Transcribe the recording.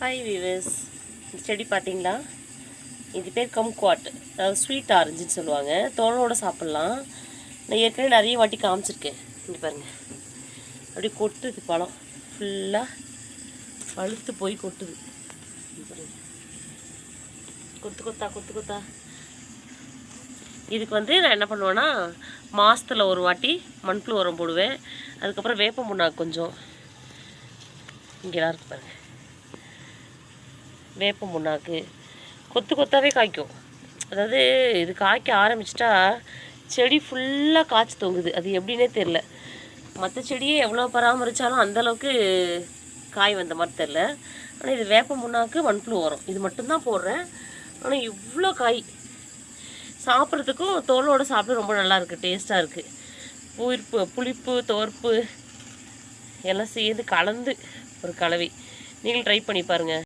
Hi viewers, இந்த செடி பார்த்தீங்களா? இது பேர் கம்குவாட், அதாவது ஸ்வீட் ஆரஞ்சுன்னு சொல்லுவாங்க. தோலோடு சாப்பிட்லாம். நான் ஏற்கனவே நிறைய வாட்டி காமிச்சிருக்கேன். இங்கே பாருங்கள், அப்படியே கொட்டுது பழம் ஃபுல்லாக பழுத்து போய் கொட்டுது. கொத்து கொத்தா கொத்து கொத்தா. இதுக்கு நான் என்ன பண்ணுவேன்னா, மாதத்தில் ஒரு வாட்டி மண்புழு உரம் போடுவேன். அதுக்கப்புறம் வேப்ப முன்னாக்கு கொஞ்சம் இங்கெல்லாம் இருக்கு பாருங்கள், வேப்ப முன்னாக்கு கொத்து கொத்தாவே காய்க்கும். அதாவது இது காய்க்க ஆரம்பிச்சிட்டா செடி ஃபுல்லாக காய்ச்சி தொங்குது. அது எப்படின்னே தெரில. மற்ற செடியே எவ்வளோ பராமரித்தாலும் அந்தளவுக்கு காய் வந்த மாதிரி தெரில. ஆனால் இது வேப்ப முன்னாக்கு மண்புழு உரம் இது மட்டும்தான் போடுறேன். ஆனால் இவ்வளோ காய் சாப்பிட்றதுக்கும் தோலோடு சாப்பிட ரொம்ப நல்லா இருக்குது, டேஸ்ட்டாக இருக்குது. புளிப்பு துவர்ப்பு எல்லாம் சேர்ந்து கலந்து ஒரு கலவை. நீங்களும் ட்ரை பண்ணி பாருங்கள்.